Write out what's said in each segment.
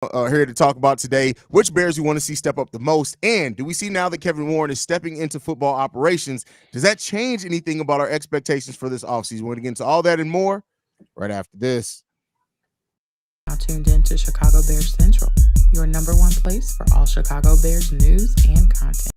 here to talk about today which Bears we want to see step up the most, and do we see now that Kevin Warren is stepping into football operations, does that change anything about our expectations for this offseason? We're going to get into all that and more right after this. Now tuned in to Chicago Bears Central, your number one place for all Chicago Bears news and content.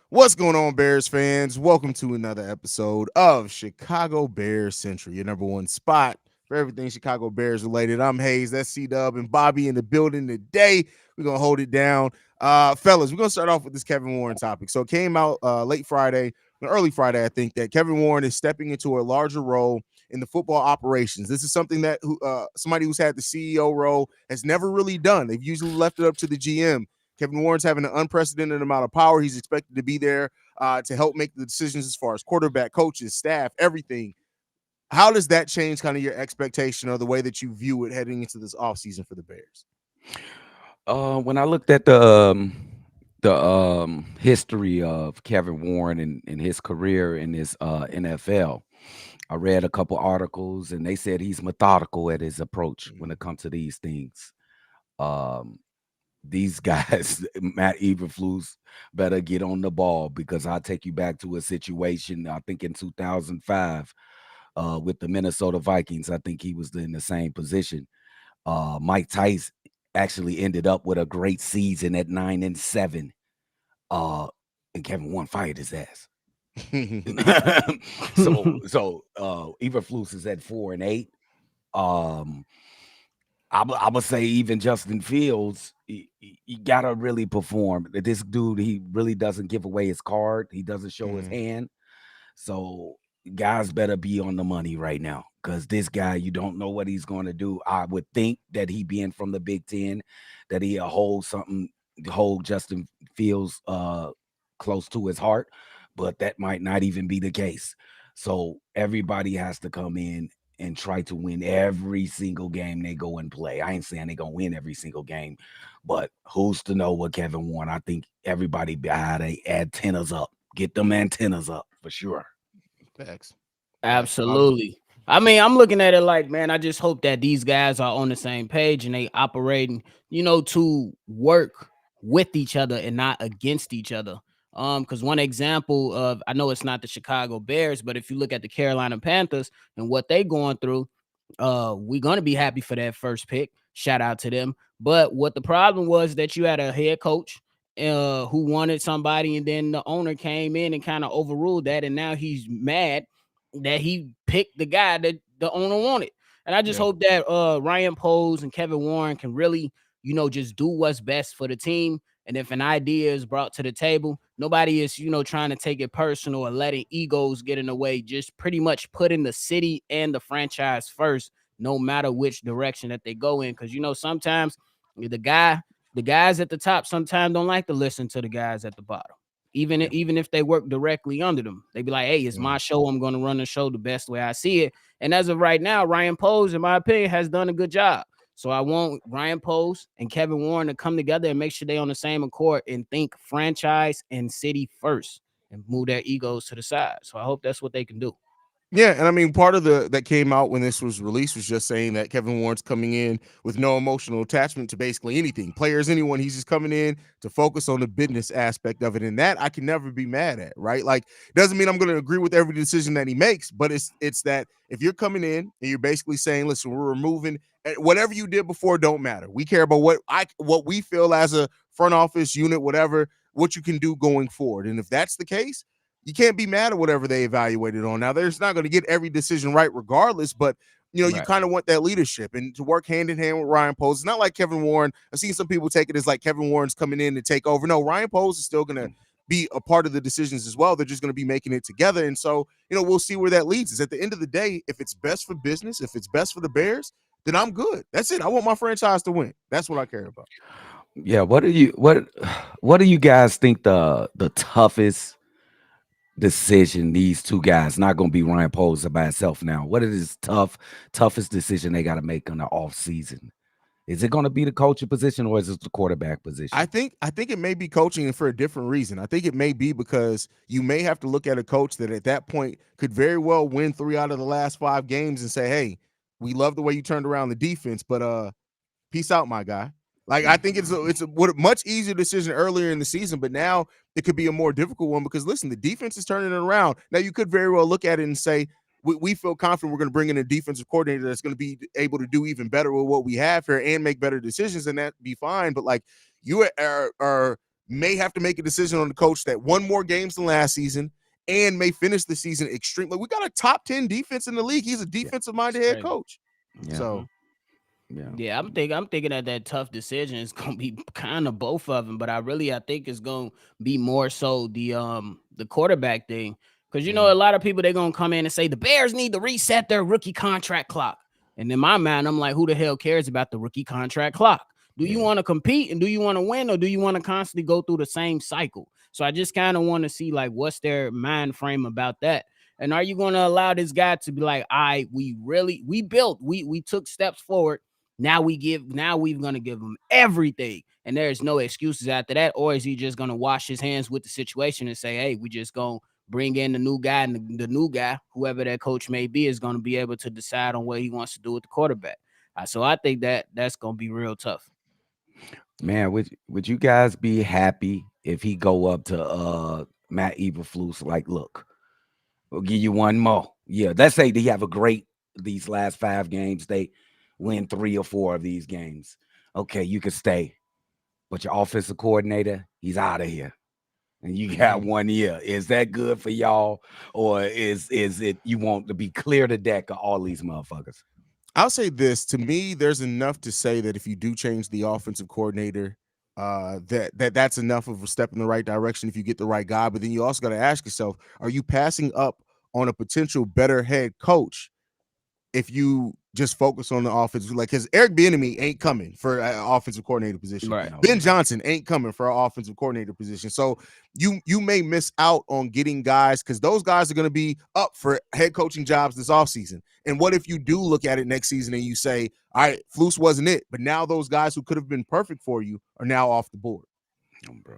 What's going on, Bears fans? Welcome to another episode of Chicago Bears Central, your number one spot for everything Chicago Bears related. I'm Haize, that's C-Dubb, and Bobby in the building today. We're going to hold it down. Fellas, we're going to start off with this Kevin Warren topic. So it came out late Friday, early Friday, I think, that Kevin Warren is stepping into a larger role in the football operations. This is something that somebody who's had the CEO role has never really done. They've usually left it up to the GM. Kevin Warren's having an unprecedented amount of power. He's expected to be there to help make the decisions as far as quarterback, coaches, staff, everything. How does that change kind of your expectation or the way that you view it heading into this offseason for the Bears? When I looked at the history of Kevin Warren and his career in his NFL, I read a couple articles and they said he's methodical at his approach when it comes to these things. These guys, Matt Eberflus, better get on the ball because I'll take you back to a situation, I think in 2005 with the Minnesota Vikings. I think he was in the same position. Mike Tice actually ended up with a great season at 9-7. And Kevin Warren fired his ass. so Eberflus is at 4-8. I'm gonna say even Justin Fields, he gotta really perform. This dude, he really doesn't give away his card. He doesn't show his hand. So guys better be on the money right now because this guy, you don't know what he's going to do. I would think that he being from the Big Ten, that he'll hold Justin Fields close to his heart, but that might not even be the case. So everybody has to come in and try to win every single game they go and play. I ain't saying they're going to win every single game, but who's to know what Kevin Warren? I think everybody behind they antennas up. Get them antennas up for sure. Thanks. Absolutely. I mean, I'm looking at it like, man, I just hope that these guys are on the same page and they operating, to work with each other and not against each other. Because one example of, I know it's not the Chicago Bears, but if you look at the Carolina Panthers and what they going through, we're gonna be happy for that first pick. Shout out to them. But what the problem was that you had a head coach who wanted somebody, and then the owner came in and kind of overruled that, and now he's mad that he picked the guy that the owner wanted. And I just hope that Ryan Poles and Kevin Warren can really, just do what's best for the team. And if an idea is brought to the table, nobody is, trying to take it personal or letting egos get in the way. Just pretty much putting the city and the franchise first, no matter which direction that they go in. Because, sometimes the guys at the top sometimes don't like to listen to the guys at the bottom. Even if they work directly under them, they be like, hey, it's my show. I'm going to run the show the best way I see it. And as of right now, Ryan Poles, in my opinion, has done a good job. So I want Ryan Poles and Kevin Warren to come together and make sure they on the same accord and think franchise and city first and move their egos to the side. So I hope that's what they can do. Yeah, and I mean, part of that came out when this was released was just saying that Kevin Warren's coming in with no emotional attachment to basically anything, players, anyone. He's just coming in to focus on the business aspect of it, and that I can never be mad at, right? Like, doesn't mean I'm going to agree with every decision that he makes, but it's that if you're coming in and you're basically saying, listen, we're removing whatever you did before, don't matter. We care about what we feel as a front office unit, whatever, what you can do going forward, and if that's the case, you can't be mad at whatever they evaluated on. Now, they're not going to get every decision right regardless, but, you kind of want that leadership and to work hand in hand with Ryan Poles. It's not like Kevin Warren. I've seen some people take it as like Kevin Warren's coming in to take over. No, Ryan Poles is still going to be a part of the decisions as well. They're just going to be making it together. And so, we'll see where that leads us. At the end of the day, if it's best for business, if it's best for the Bears, then I'm good. That's it. I want my franchise to win. That's what I care about. Yeah. What do you guys think the toughest decision these two guys, not going to be Ryan Poles by himself now, what is toughest decision they got to make on the off season? Is it going to be the coaching position or is it the quarterback position? I think it may be coaching, and for a different reason. I think it may be because you may have to look at a coach that at that point could very well win 3 out of the last 5 games and say, hey, we love the way you turned around the defense, but peace out, my guy. Like, I think it's a much easier decision earlier in the season, but now it could be a more difficult one because, listen, the defense is turning it around. Now, you could very well look at it and say, we feel confident we're going to bring in a defensive coordinator that's going to be able to do even better with what we have here and make better decisions, and that be fine. But, like, you may have to make a decision on the coach that won more games than last season and may finish the season extremely. We got a top 10 defense in the league. He's a defensive-minded head coach. Yeah. So, yeah, I'm thinking that tough decision is gonna be kind of both of them, but I think it's gonna be more so the quarterback thing, because you know a lot of people they're gonna come in and say the Bears need to reset their rookie contract clock, and in my mind I'm like, who the hell cares about the rookie contract clock? Do you want to compete and do you want to win, or do you want to constantly go through the same cycle? So I just kind of want to see like what's their mind frame about that. And are you going to allow this guy to be like, we took steps forward. Now we're going to give him everything. And there's no excuses after that. Or is he just going to wash his hands with the situation and say, hey, we just going to bring in the new guy, and the new guy, whoever that coach may be, is going to be able to decide on what he wants to do with the quarterback. So I think that's going to be real tough. Man, would you guys be happy if he go up to Matt Eberflus like, look, we'll give you one more. Yeah, let's say they have a great these last 5 games. They win 3 or 4 of these games. Okay, you can stay. But your offensive coordinator, he's out of here. And you got 1 year. Is that good for y'all? Or is it you want to be clear the deck of all these motherfuckers? I'll say this. To me, there's enough to say that if you do change the offensive coordinator, that's enough of a step in the right direction if you get the right guy. But then you also got to ask yourself, are you passing up on a potential better head coach if you just focus on the offense? Like, because Eric Bieniemy ain't coming for an offensive coordinator position. Right. Ben Johnson ain't coming for an offensive coordinator position. So you may miss out on getting guys because those guys are going to be up for head coaching jobs this offseason. And what if you do look at it next season and you say, all right, Flus wasn't it, but now those guys who could have been perfect for you are now off the board. Bro.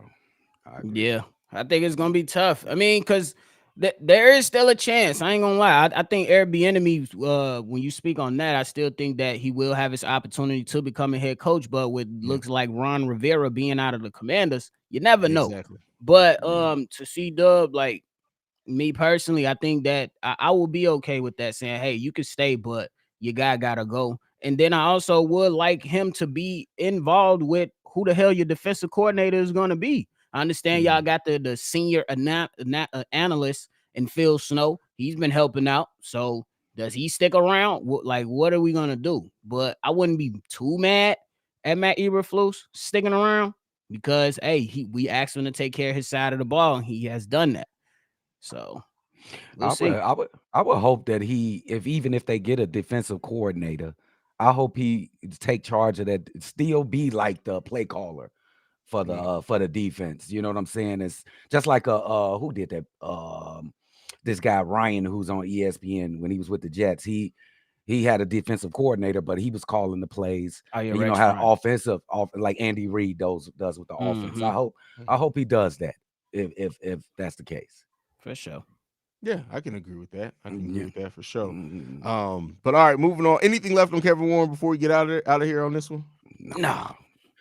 Yeah, I think it's going to be tough. I mean, because there is still a chance. I ain't gonna lie. I think Eric Bieniemy, when you speak on that, I still think that he will have his opportunity to become a head coach. But with looks like Ron Rivera being out of the Commanders, you never know. Exactly. But to C-Dubb, like me personally, I think that I will be okay with that, saying, hey, you can stay, but your guy gotta go. And then I also would like him to be involved with who the hell your defensive coordinator is gonna be. I understand y'all got the senior analyst and Phil Snow. He's been helping out. So does he stick around? Like, what are we going to do? But I wouldn't be too mad at Matt Eberflus sticking around because, hey, we asked him to take care of his side of the ball, and he has done that. So we'll see. I would hope that even if they get a defensive coordinator, I hope he take charge of that, still be like the play caller for the defense. You know what I'm saying? It's just like who did that? This guy Ryan, who's on ESPN when he was with the Jets. He had a defensive coordinator, but he was calling the plays. You know how offensive like Andy Reid does with the offense. I hope he does that if that's the case. For sure. Yeah, I can agree with that. I can agree with that for sure. But all right, moving on. Anything left on Kevin Warren before we get out of here on this one? No.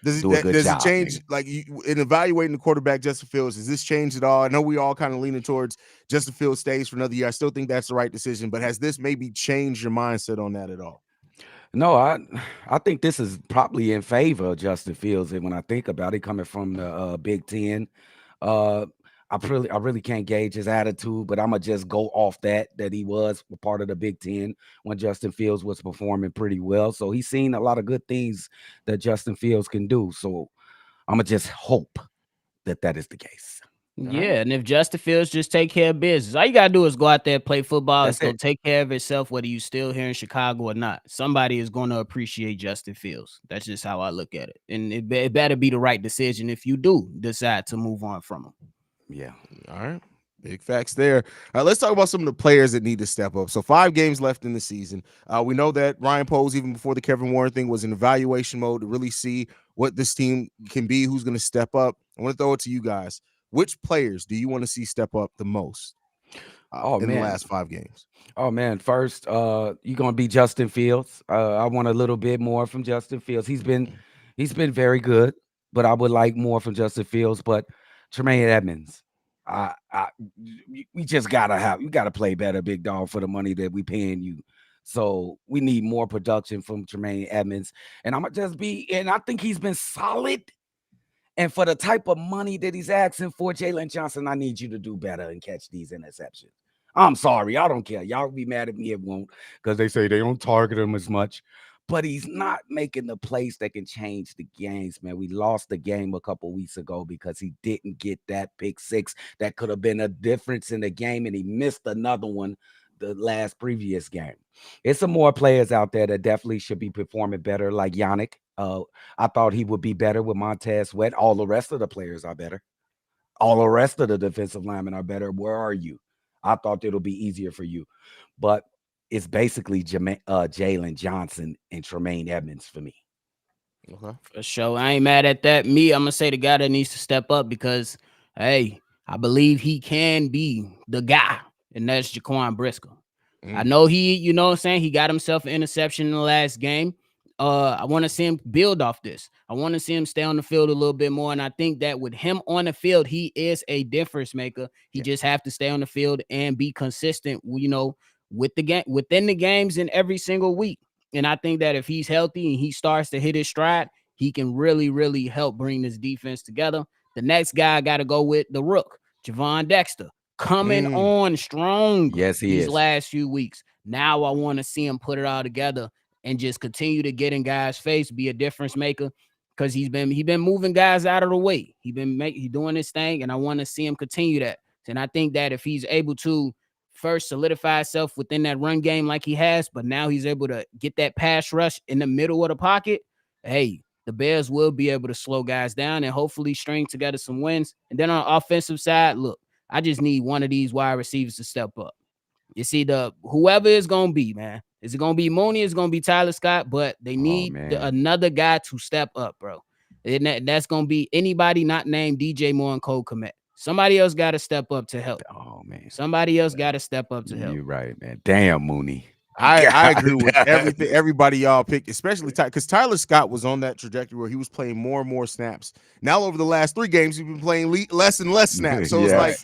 Does it change, like, in evaluating the quarterback, Justin Fields, does this change at all? I know we all kind of leaning towards Justin Fields stays for another year. I still think that's the right decision, but has this maybe changed your mindset on that at all? No, I think this is probably in favor of Justin Fields. And when I think about it, coming from the Big Ten, I really can't gauge his attitude, but I'm gonna just go off that he was a part of the Big Ten when Justin Fields was performing pretty well. So he's seen a lot of good things that Justin Fields can do. So I'm gonna just hope that is the case. Yeah, and if Justin Fields just take care of business, all you gotta do is go out there, play football. It's gonna take care of itself, whether you still here in Chicago or not. Somebody is gonna appreciate Justin Fields. That's just how I look at it, and it better be the right decision if you do decide to move on from him. Yeah. All right. Big facts there. All right, let's talk about some of the players that need to step up. So 5 games left in the season. We know that Ryan Poles, even before the Kevin Warren thing, was in evaluation mode to really see what this team can be, who's going to step up. I want to throw it to you guys. Which players do you want to see step up the most? in the man. last 5 games? Oh man, first, you're gonna be Justin Fields. I want a little bit more from Justin Fields. He's been very good, but I would like more from Justin Fields. But Tremaine Edmonds, we just you gotta play better, big dog, for the money that we paying you. So we need more production from Tremaine Edmonds, and I'm gonna just be. And I think he's been solid. And for the type of money that he's asking for, Jalen Johnson, I need you to do better and catch these interceptions. I'm sorry. I don't care. Y'all be mad at me if it won't, because they say they don't target him as much. But he's not making the plays that can change the games, man. We lost the game a couple weeks ago because he didn't get that pick six that could have been a difference in the game, and he missed another one the last previous game. It's some more players out there that definitely should be performing better, like Yannick. I thought he would be better with Montez Sweat. All the rest of the players are better. All the rest of the defensive linemen are better. Where are you? I thought it'll be easier for you. But it's basically Jalen Johnson and Tremaine Edmonds for me. Okay. For sure. I ain't mad at that. I'm going to say the guy that needs to step up because, hey, I believe he can be the guy, and that's Jaquan Brisker. I know you know what I'm saying? He got himself an interception in the last game. I want to see him build off this. I want to see him stay on the field a little bit more. And I think that with him on the field, he is a difference maker. He just have to stay on the field and be consistent, with the game, within the games in every single week. And I think that if he's healthy and he starts to hit his stride, he can really, really help bring this defense together. The next guy I got to go with the Rook, Javon Dexter, coming on strong. Yes, he these is. last few weeks. Now I want to see him put it all together and just continue to get in guys' face, be a difference maker, because he been moving guys out of the way. He doing his thing, and I want to see him continue that. And I think that if he's able to first solidify himself within that run game like he has, but now he's able to get that pass rush in the middle of the pocket, hey, the Bears will be able to slow guys down and hopefully string together some wins. And then on the offensive side, look, I just need one of these wide receivers to step up. You see, whoever it's gonna be, man. Is it gonna be Mooney? Is it gonna be Tyler Scott? But they need another guy to step up, bro. And that's gonna be anybody not named DJ Moore and Cole Kmet. Somebody else got to step up to help. Oh man, somebody else got to step up to help. You're right, man. Damn, Mooney. I agree with everything everybody y'all picked, especially because Tyler Scott was on that trajectory where he was playing more and more snaps. Now over the last 3 games, he's been playing less and less snaps. So it's like,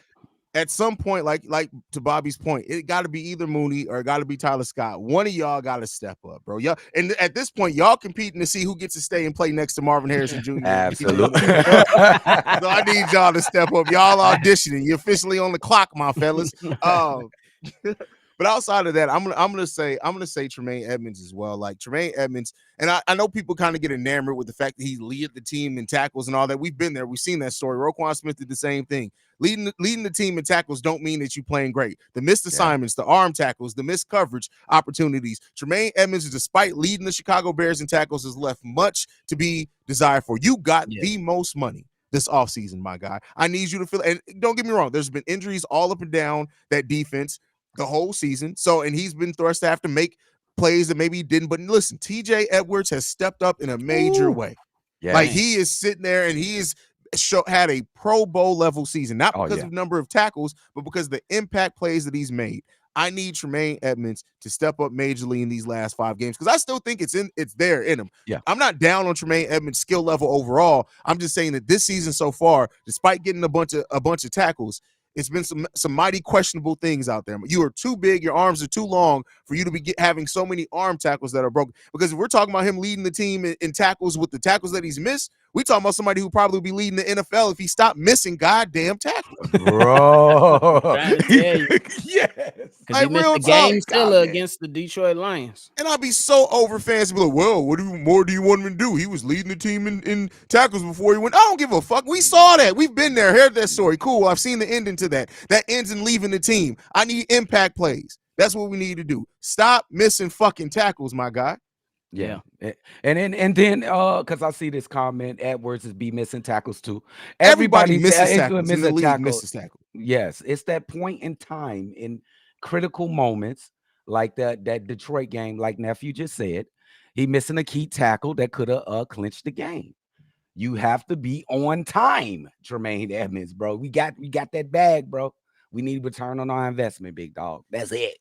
at some point, like to Bobby's point, it got to be either Mooney or it got to be Tyler Scott. One of y'all got to step up, bro. Y'all, and at this point, y'all competing to see who gets to stay and play next to Marvin Harrison Jr. Absolutely. So I need y'all to step up. Y'all auditioning. You're officially on the clock, my fellas. But outside of that, I'm gonna say Tremaine Edmonds as well. Like Tremaine Edmonds, and I know people kind of get enamored with the fact that he led the team in tackles and all that. We've been there. We've seen that story. Roquan Smith did the same thing. Leading the team in tackles don't mean that you're playing great. The missed assignments, the arm tackles, the missed coverage opportunities. Tremaine Edmonds, despite leading the Chicago Bears in tackles, has left much to be desired for. You got the most money this offseason, my guy. I need you to feel, and don't get me wrong, there's been injuries all up and down that defense the whole season. So, and he's been thrust to have to make plays that maybe he didn't. But listen, TJ Edwards has stepped up in a major way. Yeah. Like he is sitting there and he is had a Pro Bowl level season, not because of number of tackles, but because of the impact plays that he's made. I need Tremaine Edmonds to step up majorly in these last 5 games because I still think it's there in him. Yeah, I'm not down on Tremaine Edmonds' skill level overall. I'm just saying that this season so far, despite getting a bunch of tackles, it's been some mighty questionable things out there. You are too big. Your arms are too long for you to be having so many arm tackles that are broken. Because if we're talking about him leading the team in tackles with the tackles that he's missed, we talking about somebody who probably be leading the NFL if he stopped missing goddamn tackles. Bro. Trying to tell you. Yes. Because he missed the game still against the Detroit Lions. And I'll be so over fans be like, well, what more do you want him to do? He was leading the team in tackles before he went. I don't give a fuck. We saw that. We've been there. Heard that story. Cool. I've seen the ending to that. That ends in leaving the team. I need impact plays. That's what we need to do. Stop missing fucking tackles, my guy. Yeah. And then because I see this comment, Edwards is be missing tackles too. Everybody misses tackles. In the league misses tackles. Yes, it's that point in time in critical moments like that Detroit game, like Nephew just said. He missing a key tackle that could have clinched the game. You have to be on time, Tremaine Edmonds, bro. We got that bag, bro. We need return on our investment, big dog. That's it.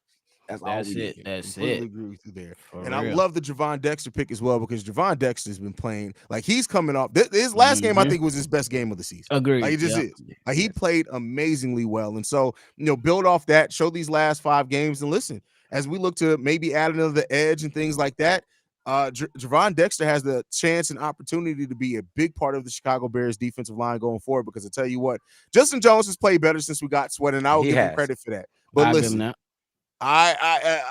That's all we need. That's Completely it. agree with you there. For And I real. love the Javon Dexter pick as well, because Javon Dexter's been playing like he's coming off. His last game, I think, was his best game of the season. Agreed. Like it just Yep. is. Like he played amazingly well. And so, build off that, show these last 5 games, and listen, as we look to maybe add another edge and things like that, Javon Dexter has the chance and opportunity to be a big part of the Chicago Bears defensive line going forward, because I tell you what, Justin Jones has played better since we got Sweat, and I will give him credit for that. But listen, I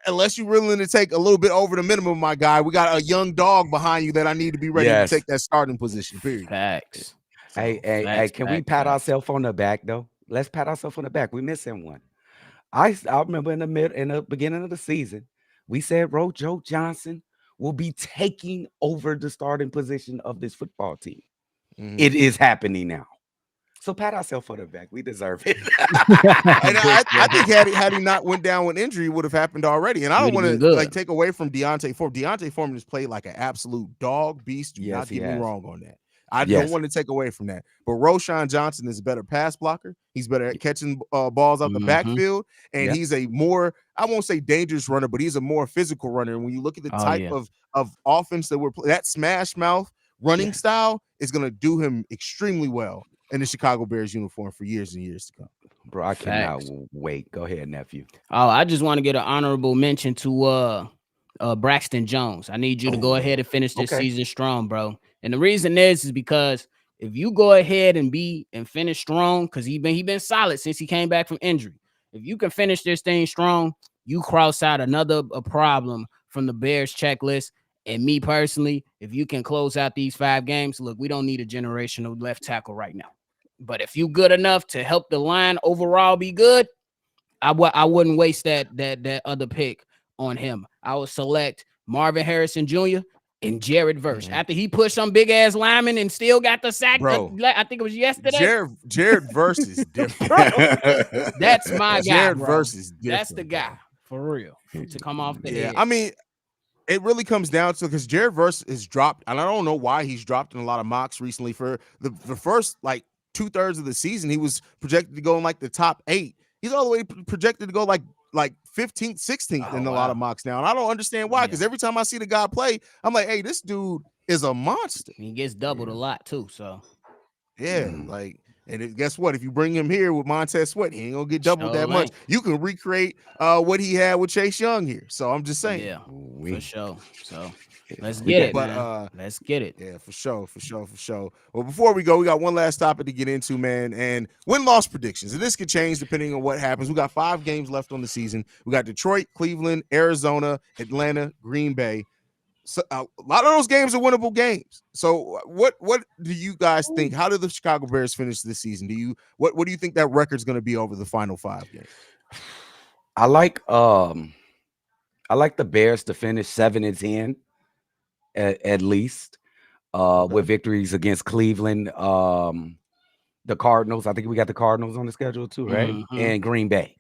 unless you're willing to take a little bit over the minimum, my guy, we got a young dog behind you that I need to be ready to take that starting position. Period. Facts. So, hey, can we pat ourselves on the back though? Let's pat ourselves on the back. We're missing one. I remember in the beginning of the season, we said Rojo Johnson will be taking over the starting position of this football team. It is happening now. So pat ourselves on the back. We deserve it. And I think had he not went down with injury, it would have happened already. And I don't want to take away from Deontay Foreman. Deontay Foreman has played like an absolute dog beast. Do not get me wrong on that. I don't want to take away from that. But Roschon Johnson is a better pass blocker. He's better at catching balls out the backfield. And he's a more, I won't say dangerous runner, but he's a more physical runner. And when you look at the type of offense that that smash mouth running style is going to do him extremely well in the Chicago Bears uniform for years and years to come. Bro, I cannot wait. Go ahead, nephew. Oh, I just want to get an honorable mention to Braxton Jones. I need you to go ahead and finish this season strong, bro. And the reason is because if you go ahead and finish strong, because he been solid since he came back from injury. If you can finish this thing strong, you cross out another problem from the Bears checklist. And me personally, if you can close out these 5 games, look, we don't need a generational left tackle right now. But if you good enough to help the line overall be good, I wouldn't waste that other pick on him. I would select Marvin Harrison Jr. and Jared Verse. After he pushed some big ass lineman and still got the sack, bro. I think it was yesterday. Jared Verse is different. That's my guy. Jared bro. Verse is different. That's the guy for real to come off the edge. I mean, it really comes down to, because Jared Verse is dropped, and I don't know why he's dropped in a lot of mocks recently. For the first like 2/3 of the season, he was projected to go in like the top 8. He's all the way projected to go like 15th, 16th in a lot of mocks now. And I don't understand why, because every time I see the guy play, I'm like, hey, this dude is a monster. He gets doubled a lot too. So and guess what? If you bring him here with Montez Sweat, he ain't gonna get doubled that much. You can recreate what he had with Chase Young here. So I'm just saying. Yeah, for sure. So let's get it. But let's get it. Yeah, for sure. Well, before we go, we got one last topic to get into, man. And win-loss predictions. And this could change depending on what happens. We got 5 games left on the season. We got Detroit, Cleveland, Arizona, Atlanta, Green Bay. So a lot of those games are winnable games. So what do you guys think? How do the Chicago Bears finish this season? What do you think that record's going to be over the final 5 games? I like the Bears to finish 7-10 at least, with victories against Cleveland, the Cardinals. I think we got the Cardinals on the schedule too, right? And Green Bay.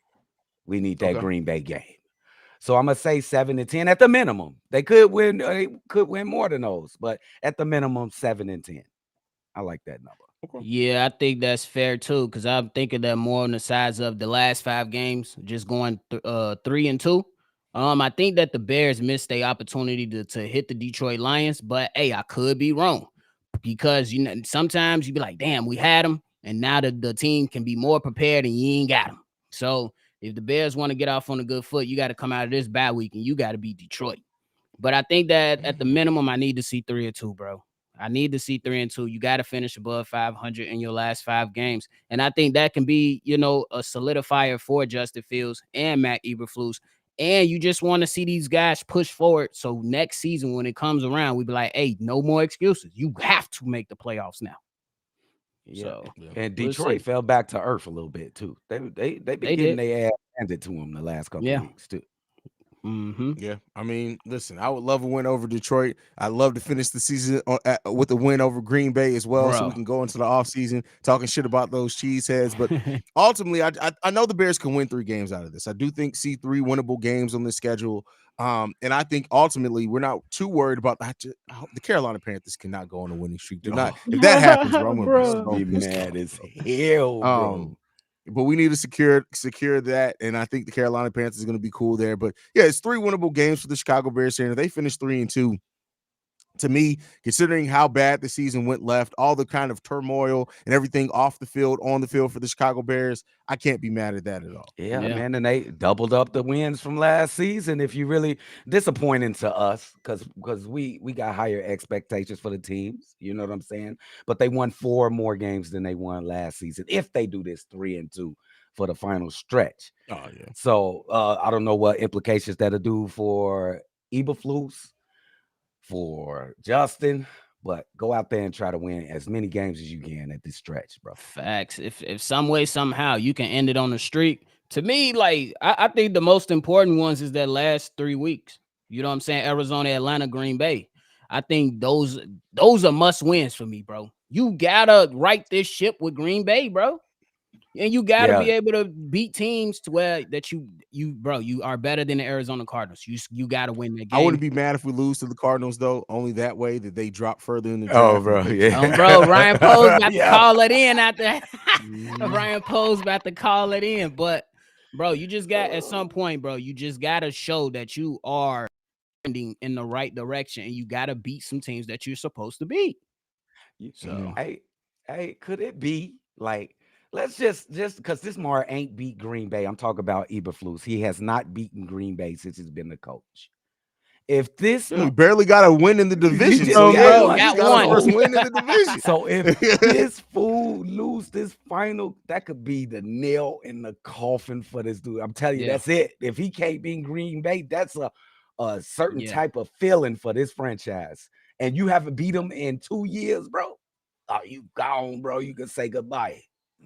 We need that Green Bay game. So I'm gonna say 7-10 at the minimum. They could win. They could win more than those, but at the minimum, 7-10. I like that number. Yeah, I think that's fair too, because I'm thinking that more on the size of the last 5 games, just going 3-2. I think that the Bears missed their opportunity to hit the Detroit Lions, but hey, I could be wrong, because sometimes you be like, damn, we had them, and now the team can be more prepared and you ain't got them. So if the Bears want to get off on a good foot, you got to come out of this bye week and you got to beat Detroit. But I think that at the minimum, I need to see 3-2, bro. I need to see 3-2. You got to finish above 500 in your last 5 games. And I think that can be, a solidifier for Justin Fields and Matt Eberflus. And you just want to see these guys push forward. So next season, when it comes around, we be like, hey, no more excuses. You have to make the playoffs now. Yeah. And Detroit fell back to earth a little bit too. They been getting their ass handed to them the last couple of weeks too. Yeah, I mean, listen, I would love a win over Detroit. I'd love to finish the season with a win over Green Bay as well, so we can go into the offseason talking shit about those cheeseheads. But ultimately, I know the Bears can win 3 games out of this. I do think see 3 winnable games on the schedule. And I think ultimately we're not too worried about that. The Carolina Panthers cannot go on a winning streak. Do not. If that happens, bro, I'm gonna be mad as hell, bro. but we need to secure that. And I think the Carolina Panthers is going to be cool there. But yeah, it's 3 winnable games for the Chicago Bears here. And if they finish 3-2, to me, considering how bad the season went left, all the kind of turmoil and everything off the field, on the field for the Chicago Bears, I can't be mad at that at all. Yeah, man, and they doubled up the wins from last season. If you really disappointing to us, because we got higher expectations for the teams, you know what I'm saying? But they won 4 more games than they won last seaseason. If they do this 3-2 for the final stretch. Oh yeah. So I don't know what implications that'll do for Eberflus, for Justin, but go out there and try to win as many games as you can at this stretch, bro. Facts. If some way, somehow you can end it on a streak, to me, like I think the most important ones is that last 3 weeks. You know what I'm saying? Arizona, Atlanta, Green Bay. I think those are must wins for me, bro. You gotta right this ship with Green Bay, bro. And you got to be able to beat teams to where that you are better than the Arizona Cardinals. You got to win that game. I wouldn't be mad if we lose to the Cardinals, though. Only that way that they drop further in the draft. Oh, bro, yeah. Bro, Ryan Poe's about to call it in after Ryan Poe's about to call it in. But, bro, you just got at some point, bro, you just got to show that you are trending in the right direction, and you got to beat some teams that you're supposed to beat. So, hey, could it be like, let's just because this Mar ain't beat Green Bay. I'm talking about Eberflus. He has not beaten Green Bay since he's been the coach. If this we barely got a win in the division, so got one first win in the division. So if this fool lose this final, that could be the nail in the coffin for this dude. I'm telling you, that's it. If he can't beat Green Bay, that's a certain type of feeling for this franchise. And you haven't beat him in 2 years, bro. Oh, you gone, bro. You can say goodbye.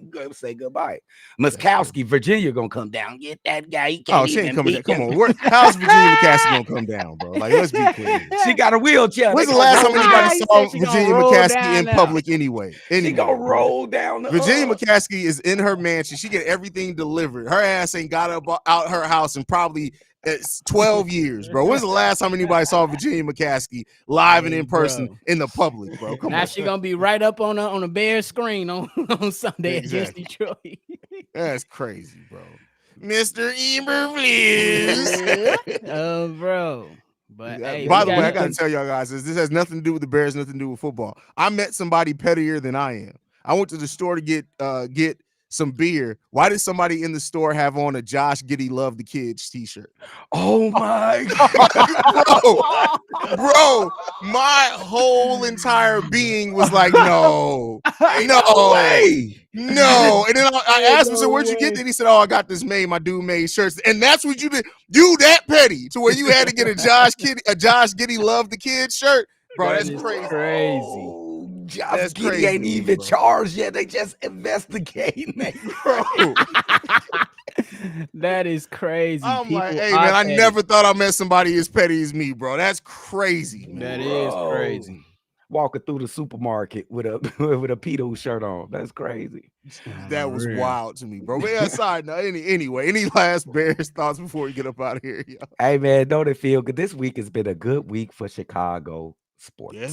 Go say goodbye. Muskowski, Virginia gonna come down. Get that guy. He can't she ain't even coming beat down. him. Come on, how's Virginia McCaskey gonna come down, bro? Like, let's be clear. She got a wheelchair. When's the last time anybody saw Virginia McCaskey in public anyway? She gonna roll down. Virginia McCaskey is in her mansion. She get everything delivered. Her ass ain't got out her house in probably 12 years, bro. When's the last time anybody saw Virginia McCaskey live and in person in the public, bro? Come now on. She gonna be right up on a Bears screen on Sunday against Detroit. That's crazy, bro. Mr. Eberflus. Oh, bro. But hey, by the way, I gotta tell y'all guys, this has nothing to do with the Bears, nothing to do with football. I met somebody pettier than I am. I went to the store to get some beer. Why did somebody in the store have on a Josh Giddey Love the Kids t-shirt? Oh my God. bro, my whole entire being was like, no way. No. And then I asked him, so where'd you get that? He said, oh, I got this made. My dude made shirts. And that's what you did. You that petty to where you had to get a Josh Giddey Love the Kids shirt. Bro, that's crazy. Josh Giddey ain't even charged yet. They just investigating that, bro. That is crazy. I'm like, hey, man, I never thought I met somebody as petty as me, bro. That's crazy, man. That is crazy. Walking through the supermarket with a pedo shirt on. That's crazy. That was wild to me, bro. But yeah, side note, anyway, any last Bears thoughts before we get up out of here? Yo? Hey, man, don't it feel good? This week has been a good week for Chicago sports. Yeah.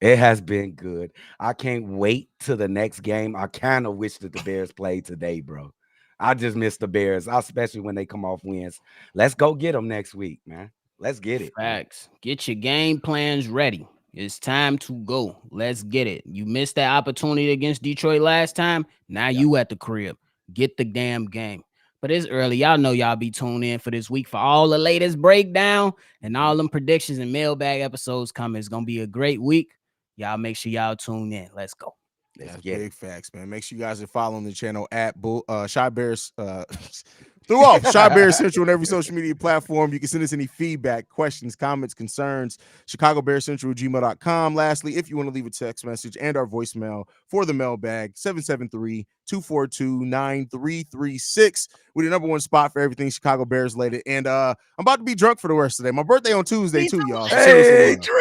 It has been good. I can't wait till the next game. I kind of wish that the Bears played today, bro. I just miss the Bears, especially when they come off wins. Let's go get them next week, man. Let's get it. Facts. Get your game plans ready. It's time to go. Let's get it. You missed that opportunity against Detroit last time. Now you at the crib. Get the damn game. But it's early. Y'all know y'all be tuned in for this week for all the latest breakdown and all them predictions and mailbag episodes coming. It's going to be a great week. Y'all make sure y'all tune in. Let's go. That's big facts, man. Make sure you guys are following the channel at Shy Bears. Shy Bears Central on every social media platform. You can send us any feedback, questions, comments, concerns. ChicagoBearsCentral@gmail.com. Lastly, if you want to leave a text message and our voicemail for the mailbag, 773-242-9336. We're the number one spot for everything Chicago Bears related. And I'm about to be drunk for the rest of the day. My birthday on Tuesday too, y'all. So hey, drill.